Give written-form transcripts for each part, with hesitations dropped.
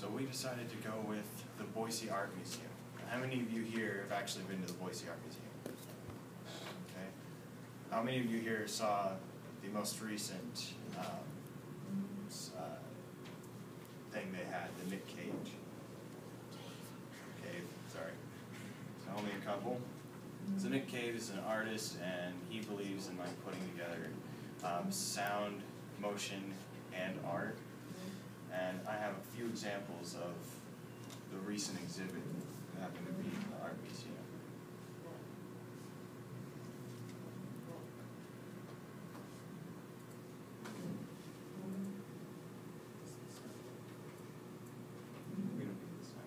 So we decided to go with the Boise Art Museum. How many of you here have actually been to the Boise Art Museum? Okay. How many of you here saw the most recent thing they had, the Nick Cage? Cave, sorry. So only a couple. So Nick Cave is an artist, and he believes in putting together sound, motion, and art. And I have a few examples of the recent exhibit that happened to be in the art museum. We don't need this now.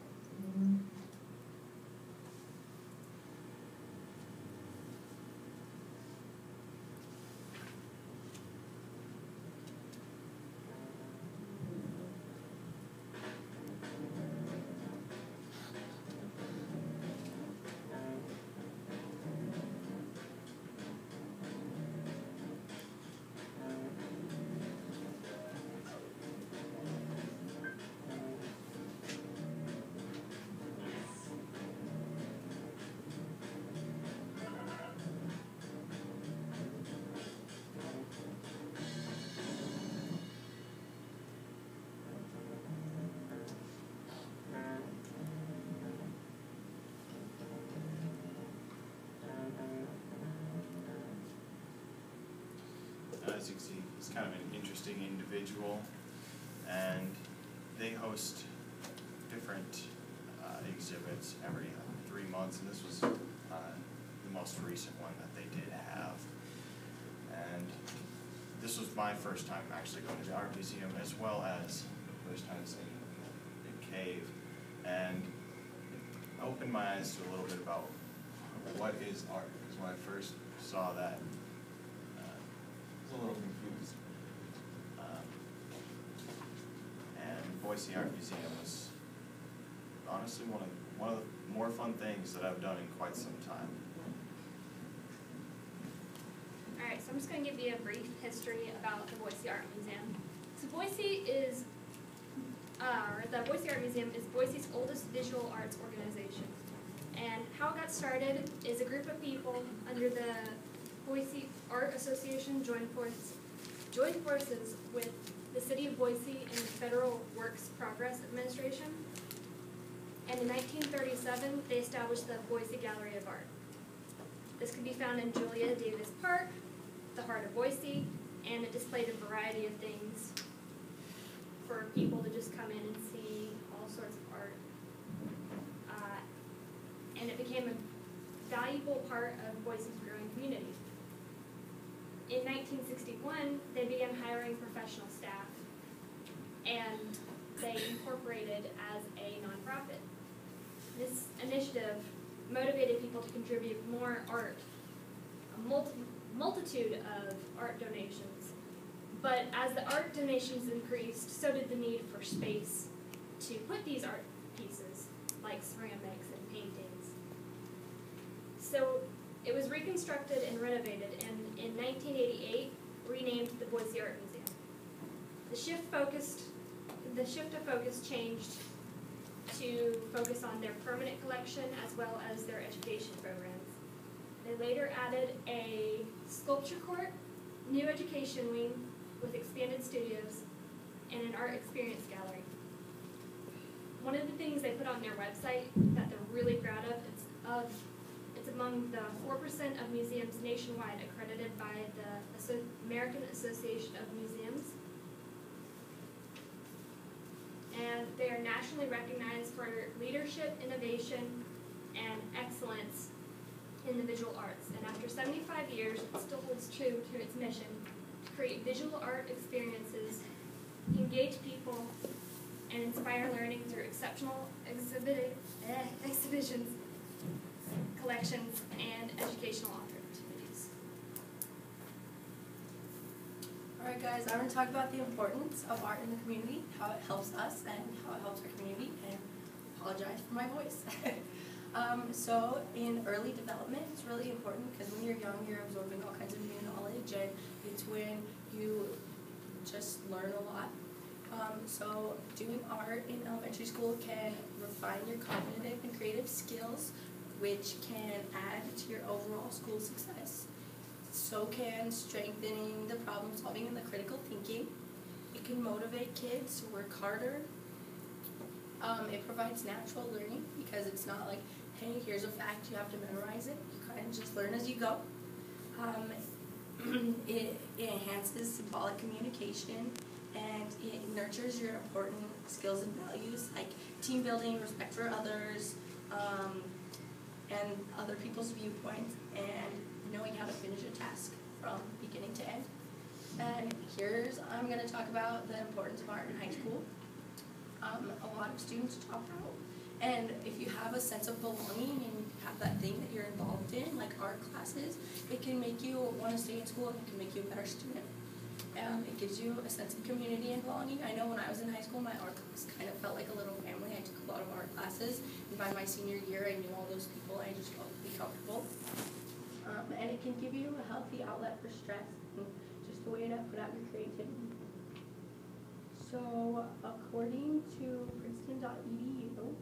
As you can see, he's kind of an interesting individual, and they host different exhibits every 3 months, and this was the most recent one that they did have. And this was my first time actually going to the art museum, as well as the first time seeing the cave, and it opened my eyes to a little bit about what is art, because when I first saw that, a little confused. And Boise Art Museum was honestly one of the more fun things that I've done in quite some time. Alright, so I'm just going to give you a brief history about the Boise Art Museum. So the Boise Art Museum is Boise's oldest visual arts organization. And how it got started is a group of people under the Boise Art Association joined forces with the City of Boise and the Federal Works Progress Administration. And in 1937, they established the Boise Gallery of Art. This could be found in Julia Davis Park, the heart of Boise, and it displayed a variety of things for people to just come in and see all sorts of art. And it became a valuable part of Boise's growing community. In 1961, they began hiring professional staff, and they incorporated as a nonprofit. This initiative motivated people to contribute more art, a multitude of art donations. But as the art donations increased, so did the need for space to put these art pieces, like ceramics and paintings. So it was reconstructed and renovated, and in 1988, renamed the Boise Art Museum. The shift of focus changed to focus on their permanent collection as well as their education programs. They later added a sculpture court, new education wing with expanded studios, and an art experience gallery. One of the things they put on their website that they're really proud of, it's among the 4% of museums nationwide accredited by the American Association of Museums. And they are nationally recognized for leadership, innovation, and excellence in the visual arts. And after 75 years, it still holds true to its mission to create visual art experiences, engage people, and inspire learning through exceptional exhibitions, collections, and educational opportunities. Alright guys, I'm going to talk about the importance of art in the community, how it helps us and how it helps our community, and apologize for my voice. So in early development, it's really important because when you're young, you're absorbing all kinds of new knowledge, and it's when you just learn a lot. So doing art in elementary school can refine your cognitive and creative skills, which can add to your overall school success. So can strengthening the problem solving and the critical thinking. It can motivate kids to work harder. It provides natural learning because it's not like, hey, here's a fact, you have to memorize it. You kind of just learn as you go. It enhances symbolic communication, and it nurtures your important skills and values like team building, respect for others, and other people's viewpoints, and knowing how to finish a task from beginning to end. And I'm going to talk about the importance of art in high school. A lot of students drop out, and if you have a sense of belonging and you have that thing that you're involved in, like art classes, it can make you want to stay in school and it can make you a better student. It gives you a sense of community and belonging. I know when I was in high school, my art class kind of felt like a little family. I took a lot of art classes, and by my senior year, I knew all those people. I just felt really comfortable. And it can give you a healthy outlet for stress, and just a way to put out your creativity. So, according to Princeton.edu,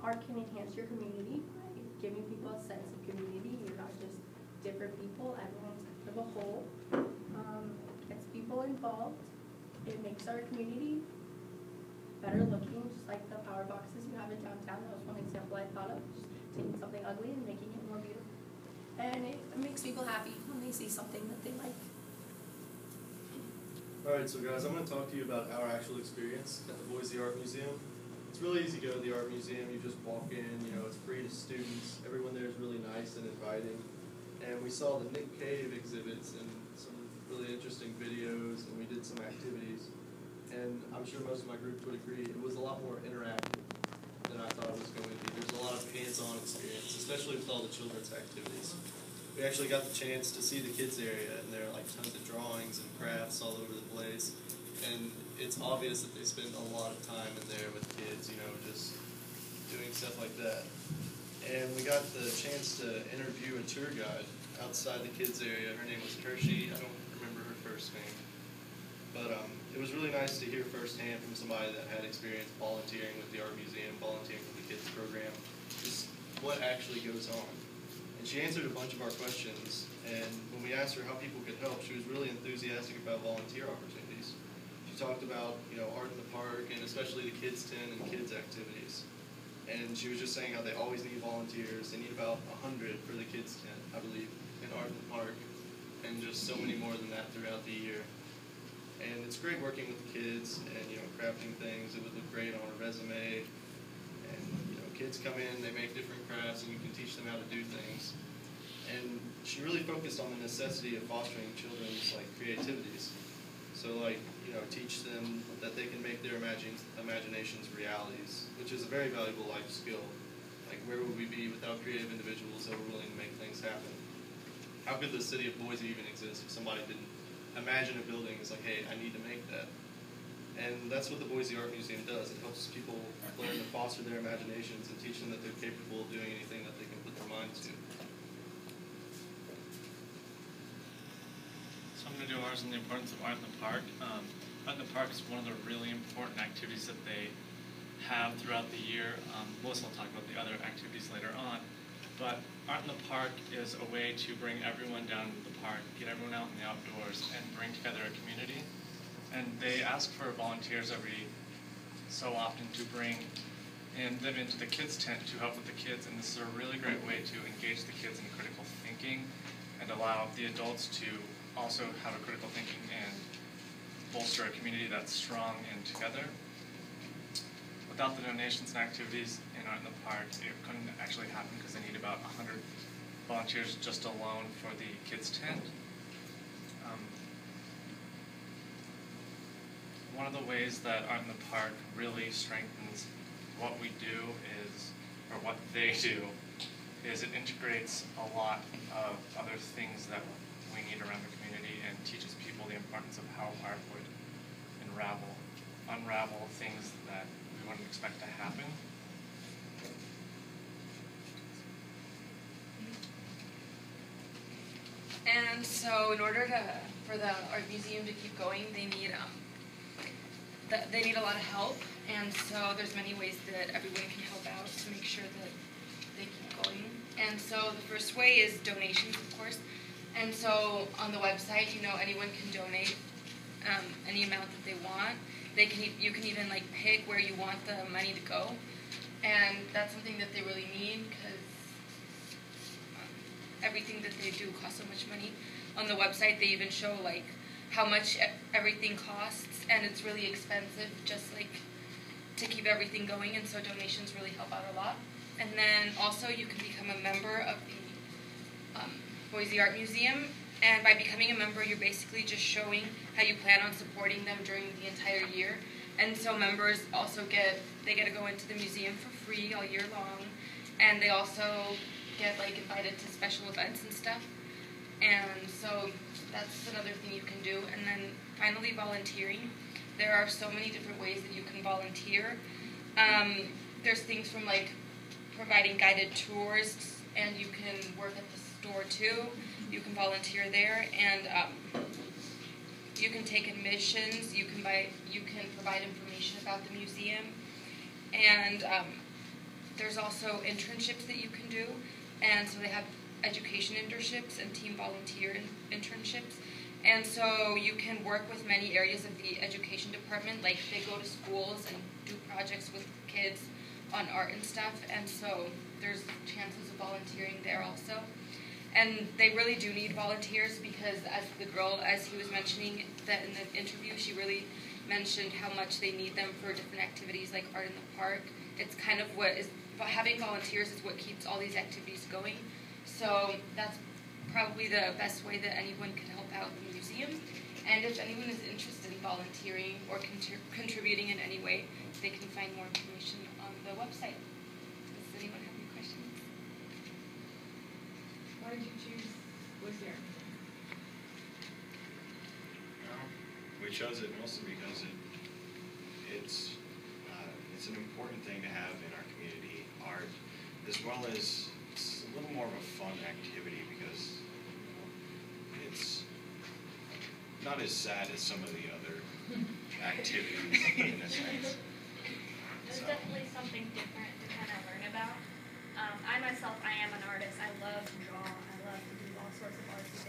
art can enhance your community by giving people a sense of community. You're not just different people, everyone's kind of a whole. Gets people involved. It makes our community better looking, just like the power boxes you have in downtown. That was one example I thought of, just taking something ugly and making it more beautiful. And it makes people happy when they see something that they like. Alright, so guys, I'm going to talk to you about our actual experience at the Boise Art Museum. It's really easy to go to the art museum. You just walk in, it's free to students. Everyone there is really nice and inviting. And we saw the Nick Cave exhibits and some really interesting videos, and we did some activities. And I'm sure most of my group would agree, it was a lot more interactive than I thought it was going to be. There's a lot of hands-on experience, especially with all the children's activities. We actually got the chance to see the kids area, and there are like tons of drawings and crafts all over the place. And it's obvious that they spend a lot of time in there with kids, just doing stuff like that. And we got the chance to interview a tour guide outside the kids area. Her name was Kershie. I don't remember her first name. But it was really nice to hear firsthand from somebody that had experience volunteering with the art museum, volunteering for the kids program, just what actually goes on. And she answered a bunch of our questions, and when we asked her how people could help, she was really enthusiastic about volunteer opportunities. She talked about, art in the park, and especially the kids' tent and kids' activities. And she was just saying how they always need volunteers. They need about 100 for the kids' tent, I believe, in art in the park, and just so many more than that throughout the year. And it's great working with the kids and, crafting things. It would look great on a resume. And, kids come in, they make different crafts, and you can teach them how to do things. And she really focused on the necessity of fostering children's, creativities. So, teach them that they can make their imaginations realities, which is a very valuable life skill. Where would we be without creative individuals that were willing to make things happen? How could the city of Boise even exist if somebody didn't imagine a building as hey, I need to make that? And that's what the Boise Art Museum does. It helps people learn to foster their imaginations and teach them that they're capable of doing anything that they can put their minds to. So I'm going to do ours on the importance of art in the park. Art in the park is one of the really important activities that they have throughout the year. Melissa will talk about the other activities later on. But art in the park is a way to bring everyone down to the park, get everyone out in the outdoors, and bring together a community. And they ask for volunteers every so often to bring them into the kids' tent to help with the kids. And this is a really great way to engage the kids in critical thinking and allow the adults to also have a critical thinking and bolster a community that's strong and together. Without the donations and activities in Art in the Park, it couldn't actually happen because they need about 100 volunteers just alone for the kids' tent. One of the ways that Art in the Park really strengthens what we do or what they do, is it integrates a lot of other things that we need around the community and teaches people the importance of how art would unravel things that we wouldn't expect to happen. And so in order for the art museum to keep going, they need they need a lot of help, and so there's many ways that everyone can help out to make sure that they keep going. And so the first way is donations, of course. And so on the website, anyone can donate any amount that they want. You can even like pick where you want the money to go, and that's something that they really need because everything that they do costs so much money. On the website, they even show like how much everything costs, and it's really expensive just like to keep everything going, and so donations really help out a lot. And then also you can become a member of the Boise Art Museum, and by becoming a member, you're basically just showing how you plan on supporting them during the entire year. And so members also get to go into the museum for free all year long, and they also get like invited to special events and stuff. And so that's another thing you can do. And then finally, volunteering. There are so many different ways that you can volunteer. There's things from like providing guided tours, and you can work at the store too. You can volunteer there, and you can take admissions. You can provide information about the museum, and there's also internships that you can do. And so they have education internships and team volunteer internships. And so you can work with many areas of the education department, like they go to schools and do projects with kids on art and stuff, and so there's chances of volunteering there also. And they really do need volunteers because as he was mentioning that in the interview, she really mentioned how much they need them for different activities like art in the park. It's kind of having volunteers is what keeps all these activities going. So that's probably the best way that anyone can help out the museum. And if anyone is interested in volunteering or contributing in any way, they can find more information on the website. Does anyone have any questions? Why did you choose Boise Art Museum? Well, we chose it mostly because it's an important thing to have in our community, art, as well as it's a little more of a fun activity because it's not as sad as some of the other activities in a sense. There's definitely something different to kind of learn about. I myself, I am an artist. I love to draw. I love to do all sorts of artsy